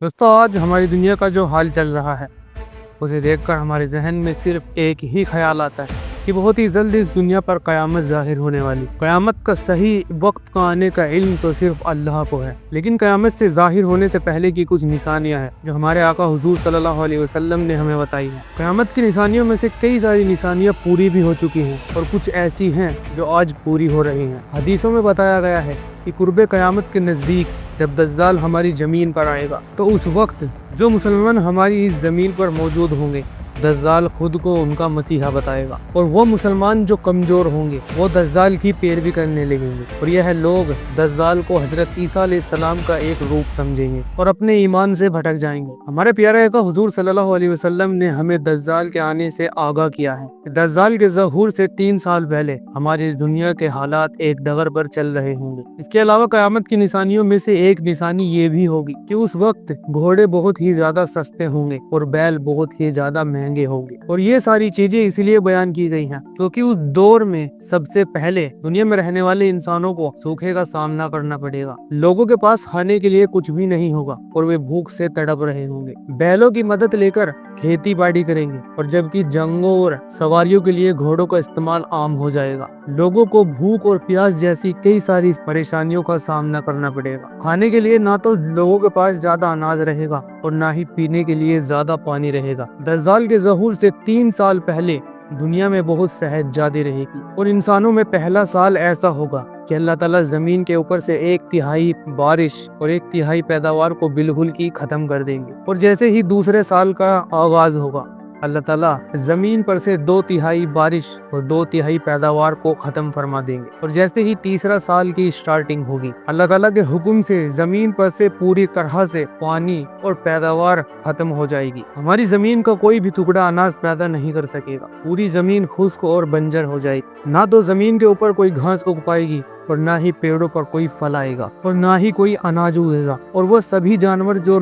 दोस्तों, आज हमारी दुनिया का जो हाल चल रहा है उसे देखकर हमारे जहन में सिर्फ एक ही ख्याल आता है कि बहुत ही जल्द इस दुनिया पर क़यामत ज़ाहिर होने वाली। क़यामत का सही वक्त का आने का इल्म तो सिर्फ अल्लाह को है, लेकिन क़यामत से ज़ाहिर होने से पहले की कुछ निशानियां हैं जो हमारे आका हुजूर सल्लल्लाहु अलैहि वसल्लम ने हमें बताई हैं। क़यामत की निशानियों में से कई सारी निशानियां पूरी भी हो चुकी हैं और कुछ ऐसी हैं जो आज पूरी हो रही हैं। हदीसों में बताया गया है कि कुर्बे क़यामत के नज़दीक जब दज्जाल हमारी ज़मीन पर आएगा तो उस वक्त जो मुसलमान हमारी इस ज़मीन पर मौजूद होंगे, दज्जाल खुद को उनका मसीहा बताएगा और वो मुसलमान जो कमज़ोर होंगे वो दज्जाल की पैरवी करने लगेंगे और यह लोग दज्जाल को हज़रत ईसा अलैहिस्सलाम का एक रूप समझेंगे और अपने ईमान से भटक जाएंगे। हमारे प्यारे आका हुजूर सल्लल्लाहु अलैहि वसल्लम ने हमें दज्जाल के आने से आगाह किया है। दज्जाल के ज़हूर से 3 साल पहले हमारी इस दुनिया के हालात एक डगर पर चल रहे होंगे। इसके अलावा क़यामत की निशानियों में से एक निशानी ये भी होगी कि उस वक्त घोड़े बहुत ही ज्यादा सस्ते होंगे और बैल बहुत ही ज्यादा महंगे होंगे। और ये सारी चीजें इसलिए बयान की गई हैं क्योंकि उस दौर में सबसे पहले दुनिया में रहने वाले इंसानों को सूखे का सामना करना पड़ेगा। लोगों के पास खाने के लिए कुछ भी नहीं होगा और वे भूख से तड़प रहे होंगे। बैलों की मदद लेकर खेती बाड़ी करेंगे और जबकि जंगों और सवारियों के लिए घोड़ों का इस्तेमाल आम हो जाएगा। लोगों को भूख और प्यास जैसी कई सारी परेशानियों का सामना करना पड़ेगा। खाने के लिए ना तो लोगों के पास ज्यादा अनाज रहेगा और ना ही पीने के लिए ज्यादा पानी रहेगा। दज्जाल के ज़हूर से 3 साल पहले दुनिया में बहुत सहज़ादी रहेगी और इंसानों में पहला साल ऐसा होगा कि अल्लाह ताला जमीन के ऊपर से 1/3 बारिश और 1/3 पैदावार को बिल्कुल ही खत्म कर देंगे। और जैसे ही दूसरे साल का आगाज होगा, अल्लाह ताला जमीन पर से 2/3 बारिश और 2/3 पैदावार को खत्म फरमा देंगे। और जैसे ही तीसरा साल की स्टार्टिंग होगी, अल्लाह ताला के हुक्म से जमीन पर से पूरी तरह से पानी और पैदावार खत्म हो जाएगी। हमारी जमीन का कोई भी टुकड़ा अनाज पैदा नहीं कर सकेगा। पूरी जमीन खुश्क और बंजर हो जाएगी। ना तो जमीन के ऊपर कोई घास उग पाएगी और ना ही पेड़ों पर कोई फल आएगा और ना ही कोई अनाज उगेगा। और वो सभी जानवर जो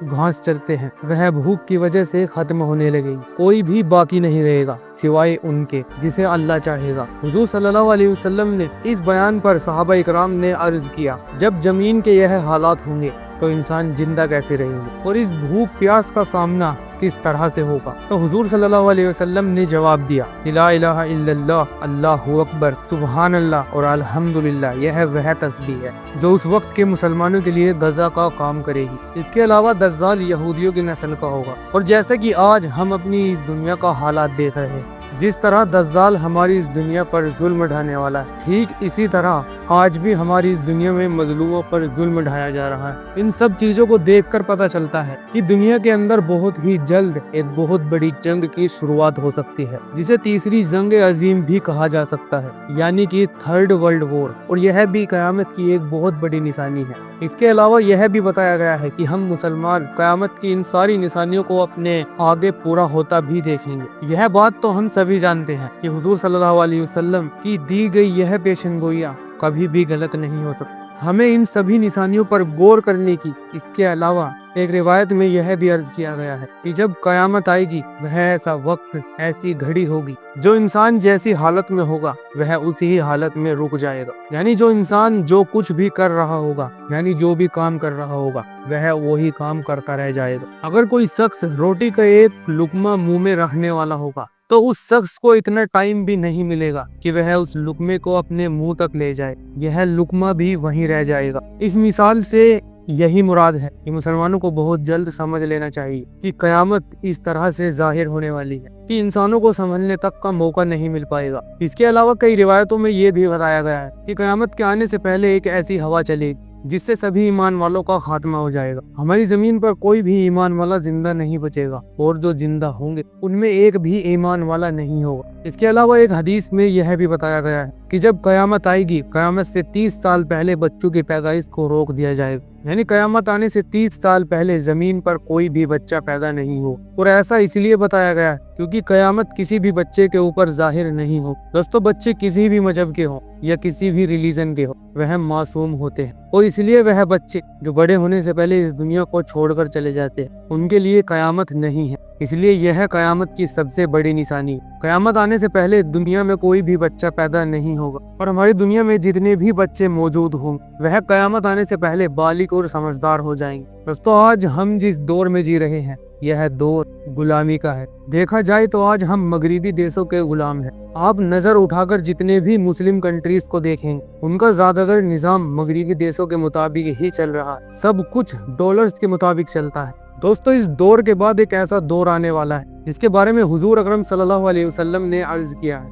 घास चरते हैं वह भूख की वजह से खत्म होने लगेगी। कोई भी बाकी नहीं रहेगा सिवाय उनके जिसे अल्लाह चाहेगा। हुजूर सल्लल्लाहु अलैहि वसल्लम ने इस बयान पर सहाबा इकराम ने अर्ज किया, जब जमीन के यह हालात होंगे तो इंसान जिंदा कैसे रहेंगे और इस भूख प्यास का सामना किस तरह से होगा। तो हुजूर सल्लल्लाहु अलैहि वसल्लम ने जवाब दिया, ला इलाहा इल्लल्लाह, अल्लाहु अकबर, सुभान अल्लाह और अल्हम्दुलिल्लाह। यह वह तस्बीह है जो उस वक्त के मुसलमानों के लिए गज़ा का काम करेगी। इसके अलावा दज्जाल यहूदियों की नस्ल का होगा। और जैसे कि आज हम अपनी इस दुनिया का हालात देख रहे हैं, जिस तरह दज्जाल हमारी इस दुनिया पर जुल्म ढाने वाला है, ठीक इसी तरह आज भी हमारी इस दुनिया में मजलूमों पर जुल्म ढाया जा रहा है। इन सब चीजों को देखकर पता चलता है कि दुनिया के अंदर बहुत ही जल्द एक बहुत बड़ी जंग की शुरुआत हो सकती है, जिसे तीसरी जंग अजीम भी कहा जा सकता है, यानी कि 3rd वर्ल्ड वॉर। और यह भी क़यामत की एक बहुत बड़ी निशानी है। इसके अलावा यह भी बताया गया है कि हम मुसलमान क़यामत की इन सारी निशानियों को अपने आगे पूरा होता भी देखेंगे। यह बात तो हम सभी जानते हैं कि हुजूर सल्लल्लाहु अलैहि वसल्लम की दी गई यह पेशेनगोइयां कभी भी गलत नहीं हो सकती। हमें इन सभी निशानियों पर गौर करने की। इसके अलावा एक रिवायत में यह भी अर्ज किया गया है कि जब क़यामत आएगी वह ऐसा वक्त, ऐसी घड़ी होगी जो इंसान जैसी हालत में होगा वह उसी ही हालत में रुक जाएगा। यानी जो इंसान जो कुछ भी कर रहा होगा, यानी जो भी काम कर रहा होगा वह वही काम करता रह जाएगा। अगर कोई शख्स रोटी का एक लुकमा मुंह में रखने वाला होगा तो उस शख्स को इतना टाइम भी नहीं मिलेगा कि वह उस लुकमे को अपने मुंह तक ले जाए। यह लुकमा भी वहीं रह जाएगा। इस मिसाल से यही मुराद है कि मुसलमानों को बहुत जल्द समझ लेना चाहिए कि क़यामत इस तरह से जाहिर होने वाली है कि इंसानों को समझने तक का मौका नहीं मिल पाएगा। इसके अलावा कई रिवायतों में ये भी बताया गया है कि क़यामत के आने से पहले एक ऐसी हवा चलेगी जिससे सभी ईमान वालों का खात्मा हो जाएगा। हमारी जमीन पर कोई भी ईमान वाला जिंदा नहीं बचेगा और जो जिंदा होंगे उनमें एक भी ईमान वाला नहीं होगा। इसके अलावा एक हदीस में यह भी बताया गया है कि जब क़यामत आएगी, क़यामत से 30 साल पहले बच्चों की पैदाइश को रोक दिया जाएगा। यानी क़यामत आने से 30 साल पहले जमीन पर कोई भी बच्चा पैदा नहीं हो। और ऐसा इसलिए बताया गया है क्योंकि क़यामत किसी भी बच्चे के ऊपर जाहिर नहीं हो। दोस्तों, बच्चे किसी भी मजहब के हों या किसी भी रिलीजन के हो, वह मासूम होते हैं और इसलिए वह बच्चे जो बड़े होने से पहले इस दुनिया को छोड़कर चले जाते हैं ان کے لیے قیامت نہیں ہے، اس لیے یہ قیامت کی سب سے بڑی نشانی۔ قیامت آنے سے پہلے دنیا میں کوئی بھی بچہ پیدا نہیں ہوگا، اور ہماری دنیا میں جتنے بھی بچے موجود ہوں وہ قیامت آنے سے پہلے بالغ اور سمجھدار ہو جائیں گے۔ دوستو، آج ہم جس دور میں جی رہے ہیں یہ دور غلامی کا ہے۔ دیکھا جائے تو آج ہم مغربی دیشوں کے غلام ہیں۔ آپ نظر اٹھا کر جتنے بھی مسلم کنٹریز کو دیکھیں، ان کا زیادہ تر نظام مغربی دیشوں کے مطابق ہی چل رہا ہے، سب کچھ ڈالرز کے مطابق چلتا ہے۔ دوستو، اس دور کے بعد ایک ایسا دور آنے والا ہے جس کے بارے میں حضور اکرم صلی اللہ علیہ وسلم نے عرض کیا ہے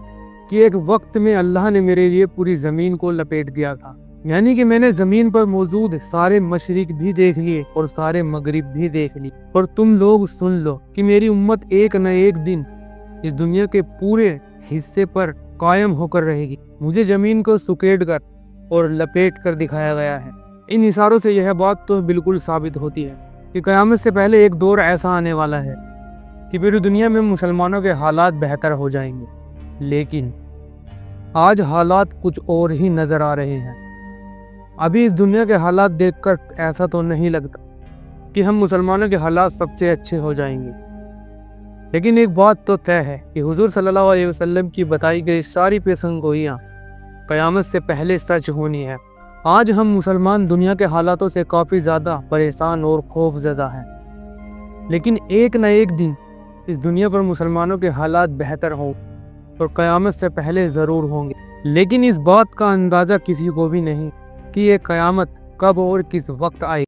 کہ ایک وقت میں اللہ نے میرے لیے پوری زمین کو لپیٹ دیا تھا، یعنی کہ میں نے زمین پر موجود سارے مشرق بھی دیکھ لیے اور سارے مغرب بھی دیکھ لی، اور تم لوگ سن لو کہ میری امت ایک نہ ایک دن اس دنیا کے پورے حصے پر قائم ہو کر رہے گی۔ مجھے زمین کو سکیڑ کر اور لپیٹ کر دکھایا گیا ہے۔ ان اشاروں سے یہ بات تو بالکل ثابت ہوتی ہے کہ قیامت سے پہلے ایک دور ایسا آنے والا ہے کہ پوری دنیا میں مسلمانوں کے حالات بہتر ہو جائیں گے، لیکن آج حالات کچھ اور ہی نظر آ رہے ہیں۔ ابھی اس دنیا کے حالات دیکھ کر ایسا تو نہیں لگتا کہ ہم مسلمانوں کے حالات سب سے اچھے ہو جائیں گے، لیکن ایک بات تو طے ہے کہ حضور صلی اللہ علیہ وسلم کی بتائی گئی ساری پیشن گوئیاں قیامت سے پہلے سچ ہونی ہے۔ آج ہم مسلمان دنیا کے حالاتوں سے کافی زیادہ پریشان اور خوف زدہ ہیں، لیکن ایک نہ ایک دن اس دنیا پر مسلمانوں کے حالات بہتر ہوں اور قیامت سے پہلے ضرور ہوں گے، لیکن اس بات کا اندازہ کسی کو بھی نہیں کہ یہ قیامت کب اور کس وقت آئے گی۔